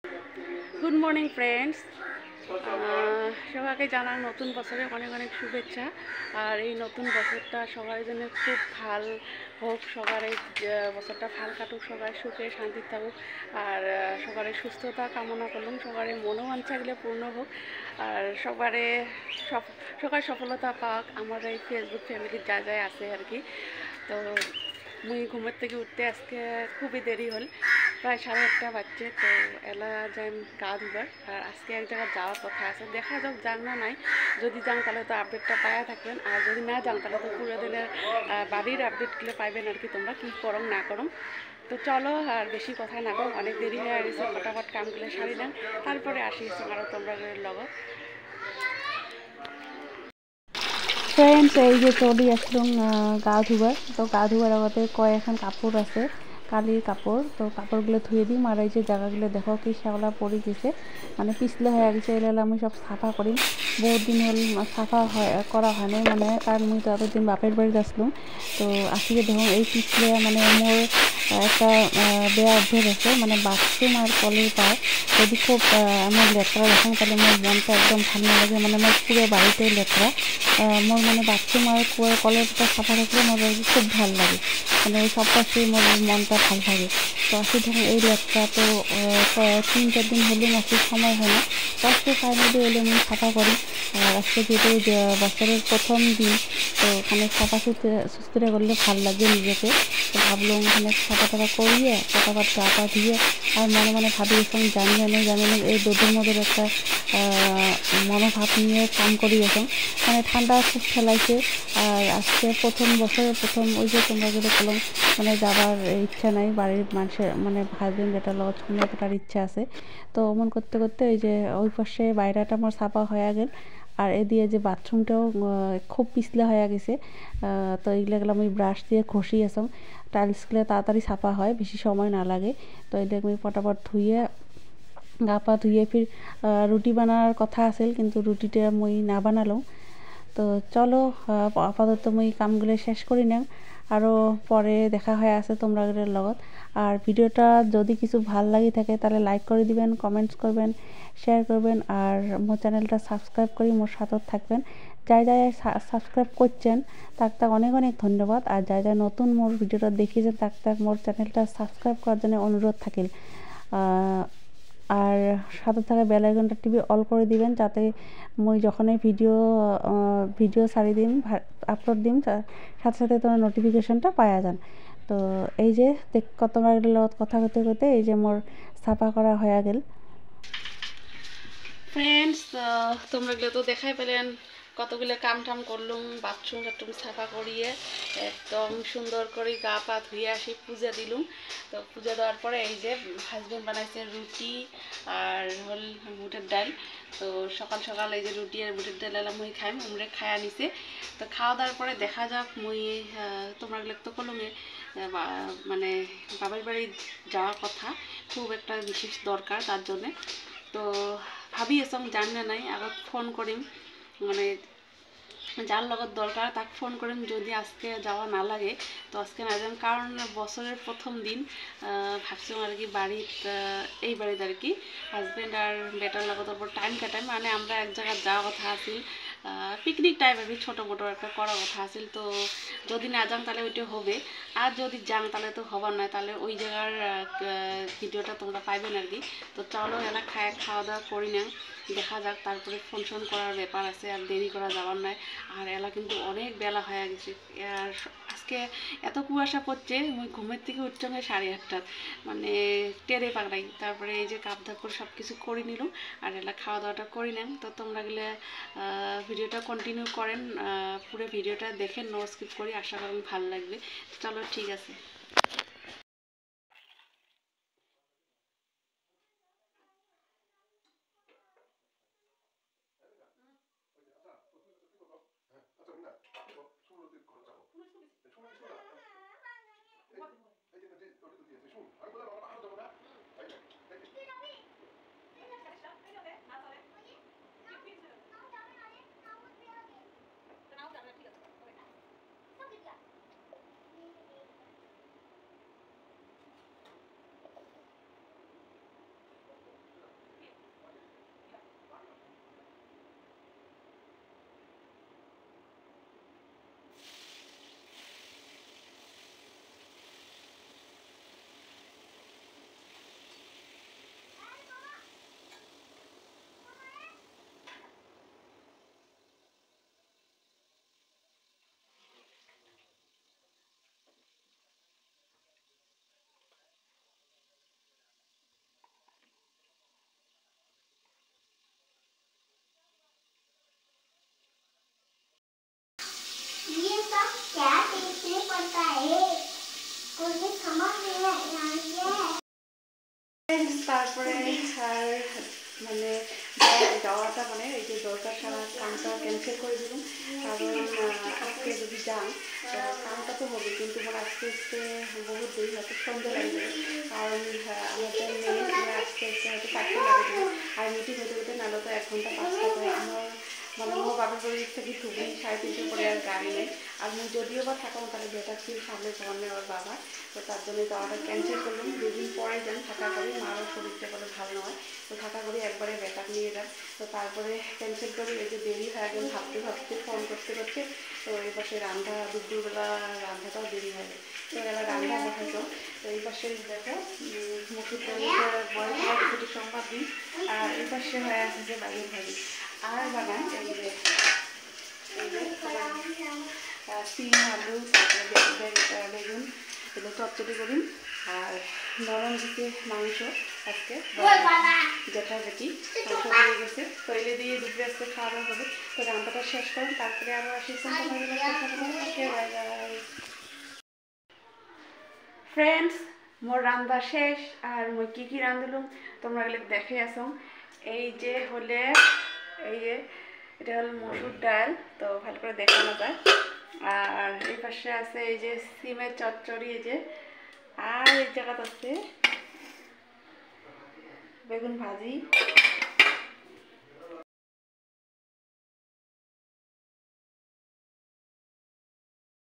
Good morning friends, সবাইকে জানাই নতুন বছরের অনেক অনেক শুভেচ্ছা। আর এই নতুন বছরটা সবার জন্য খুব ভাল হোক, সবার এই বছরটা ভাল কাটুক, সবাই সুখে শান্তি থাকুক। আর সবার সুস্থতা কামনা করলাম, সবার মনোবাঞ্ছাগুলো পূর্ণ হোক। আর সবার সফলতা পাক আমার এই ফেসবুক ফ্যামিলির যা যা আছে আর কি। তো মুই ঘুমের থেকে উঠতে আজকে খুবই দেরি হল, প্রায় 1:30 বাজছে। তো এলা যাই গা ধুবার, আর আজকে এক জায়গায় যাওয়ার কথা আছে, দেখা যাক যান না নাই। যদি যান তাহলে তো আপডেটটা পাওয়া থাকবেন, আর যদি না যান তাহলে তো পুরো দিনের বাড়ির আপডেটগুলো পাইবেন আর কি, তোমরা কী করম না করম। তো চলো আর বেশি কথা না কম, অনেক দেরি হয়ে গেছে, ফটাফট কামগুলো সারি নেন, তারপরে আসিস আরও তোমরা লগত। ফ্রেন্ডস, এই যে চলি আসলাম গা ধুবার। তো গা ধুবার আগতে কয়েকখান কাপড় আছে, কালির কাপড়। তো কাপড়গুলো ধুয়ে দিই। আর এই যে জায়গাগুলো দেখো কি শ্যাওলা পড়ে গেছে, মানে পিছলে হয়ে গেছে। এগুলো আমি সব সাফা করি, বহুত দিন হল সাফা করা হয় নাই, মানে কারণ মুই তো এতদিন বাপের বাড়িতে আসলাম। তো আসলে দেখুন এই পিছলে মানে মোর একটা বেয়া অভ্যেস আছে, মানে বাথরুম আর কলের পার যদি খুব এমন লেটরা দেখুন তাহলে মোর মনটা একদম ভালো না লাগে। মানে মোর পুরো বাড়িতে লেটরা, মোর মানে বাথরুম আর কলেরটা সাফা থাকলে মোর খুব ভাল লাগে, মানে সব পাশে মোর মনটা ভাল থাকে। তো আসি ধরুন এই লেটরা তো 3-4 দিন হলেও মাসির সময় হয় না। তো আজকে ফাইনালি এলে আমি সাফা করি। আর আজকে যেহেতু বছরের প্রথম দিন, তো ওখানে সাফা সুতরে করলে ভাল লাগে নিজেকে। তো ভাবলাম ওখানে সাফা টাফা করিয়ে ফটাফট গা পা ধুয়ে, আর মনে মনে ভাবি এখন জানি না এই দোদের মধ্যে একটা মনোভাব নিয়ে কাম করি এখন, মানে ঠান্ডা খুব ফেলাইছে। আর আজকে প্রথম বছরের প্রথম ওই যে তোমরা যেটা বললাম, মানে যাবার ইচ্ছা নাই, বাড়ির মানুষের মানে হাজবেন্ড যেটা লগত সময় কাটার ইচ্ছা আছে। তো অমন করতে করতে ওই যে ওই পাশে বাইরেটা আমার ছাপা হয়ে গেল, আর এদিকে যে বাথরুমটাও খুব পিছলা হয়ে গেছে। তো এইগুলো আমি ব্রাশ দিয়ে ঘষি আসম, টাইলসগুলো তাড়াতাড়ি ছাপা হয়, বেশি সময় না লাগে। তো এটা আমি ফটাফট ধুয়ে গা পা ধুয়ে ফির রুটি বানার কথা আছিল, কিন্তু রুটিটা মই না বানালো। তো চলো আপাতত মই কামগুলো শেষ করি না, আরও পরে দেখা হয়ে আছে তোমরা লগত। আর ভিডিওটা যদি কিছু ভাল লাগি থাকে তাহলে লাইক করে দিবেন, কমেন্টস করবেন, শেয়ার করবেন, আর মোর চ্যানেলটা সাবস্ক্রাইব করি মোর সাথে থাকবেন। যাই যাই সাবস্ক্রাইব করছেন তাক তাক অনেক অনেক ধন্যবাদ। আর যাই যাই নতুন মোর ভিডিওটা দেখিয়েছেন তাক তাক মোর চ্যানেলটা সাবস্ক্রাইব করার জন্য অনুরোধ থাকিল। আর সাথে থাকা বেল আইকনটা টিপে অল করে দিবেন, যাতে মই যখনই ভিডিও ছাড়ি দিম, আপলোড দিম, সাথে সাথে তোমার নোটিফিকেশনটা পাওয়া যান। তো এই যে তোমার লগত কথা করতে করতে এই যে মোর ছাপা করা হয়ে গেল। ফ্রেন্ডস, তোমরা তো দেখাই পেলেন কতগুলো কাম টাম করলুম, বাথরুম টাথরুম সাফা করিয়ে একদম সুন্দর করে গা পা ধুয়ে আসি, পূজা দিলুম। তো পূজা দেওয়ার পরে এই যে হাজবেন্ড বানাইছে রুটি আর হল বুটের ডাল। তো সকাল সকাল এই যে রুটি আর বুটের ডাল এলাম মুই খাইম, উমরে খায়া নিছে। তো খাওয়া দাওয়ার পরে দেখা যাক মুই তোমরা তো কলমে মানে বাবার বাড়ি যাওয়ার কথা, খুব একটা বিশেষ দরকার তার জন্যে। তো ভাবি আছাম জানি না নাই, আগত ফোন করিম, মানে যার লগত দরকার তাকে ফোন করিম যদি আজকে যাওয়া না লাগে। তো আজকে না যাম, কারণ বছরের প্রথম দিন ভাবছিলাম আর কি বাড়িত এই বাড়িতে আর কি হাজব্যান্ড আর বেটার লগত ওপর টাইম কাটাই, মানে আমরা এক জায়গায় যাওয়া কথা আছিল, পিকনিক টাইপ আর কি ছোটো মোটো একটা করার কথা আছিল। তো যদি না যাম তাহলে ওইটা হবে, আর যদি যাম তাহলে তো হবার নয়, তাহলে ওই জায়গার ভিডিওটা তোমরা পাইবেন আর কি। তো চলো এলা খাওয়া দাওয়া করি না, দেখা যাক, তারপরে ফোন ফোন করার ব্যাপার আছে, আর দেরি করা যাবার নয়। আর এলা কিন্তু অনেক বেলা হয়ে গেছে, আর আজকে এত কুয়াশা পড়ছে, মুই ঘুমের থেকে উঠতে হয় 8:30, মানে টেরে পাকড়াই। তারপরে এই যে কাপ ধাপ করে সব কিছু করে নিলাম, আর এলা খাওয়া দাওয়াটা করি নেন। তো তোমরা গেলে ভিডিওটা কন্টিনিউ করেন, পুরো ভিডিওটা দেখেন, নো স্কিপ করি, আশা করি ভালো লাগবে। চলো ঠিক আছে। তারপরে আর মানে যাওয়াটা মানে এই যে দরকার সারা কামটা ক্যান্সেল করে দিলাম, কারণ আজকে যদি যান কামটা তো হবে, কিন্তু মানে আস্তে আস্তে বহুত দেরি হয়তো সন্ধ্যা লাগে যাবে, কারণ আমাদের মেয়ে আস্তে আস্তে হয়তো 4টা লাগে দেবে, আর মিটিং হতে হতে নাহলে তো 1 ঘন্টা 5টা করে আমার মানে মো বাবার বাড়ির থেকে ঢুকি 3:30 করে আর গাড়ি নেই, আর আমি যদিও বা থাকাম তাহলে বেটার ছিল সামনে ঘরে ওর বাবা, তো তার জন্য যাওয়াটা ক্যান্সেল করলাম। 2 দিন পরে যান থাকা করি, মারও শরীরটা বলে ভালো নয়, তো থাকা করি একবারে বেটার নিয়ে যান, তো তারপরে ক্যান্সেল করি। এই যে দেরি হয়ে গেল ভাবতে ভাবতে ফোন করতে করতে, তো এই পাশে রান্না দুপুরবেলা রান্নাটাও দেরি হয়ে গেল, তো এবার রান্না বসাইতো। তো এই পাশে দেখো মুখে বয়স কিছু সংবাদ দিই, আর এই পাশে হয়ে আছে যে বাইরে ভাজি আর বানায় এই যে সিম আলু বেগুন এগুলো চচ্চড়ি করি, আর নরম দিকে মাংস আজকে জেঠা বেটি মাংস দিয়ে গেছে, তো এলে দিয়ে দুপুরে আজকে খাওয়া দাওয়া হবে। তো রান্নাটা শেষ করুন, তারপরে আরও আসি ফ্রেন্ডস। মোর রান্না শেষ, আর মই কি রাঁধিলুম তোমরা এগুলো দেখে আসো। এই যে হলে এই যে এটা হলো মসুর ডাল, তো ভালো করে দেখানো যায়, আর এই পাশে আছে এই যে সিমের চচ্চড়ি, এই যে আর এই জায়গাতে আছে বেগুন ভাজি,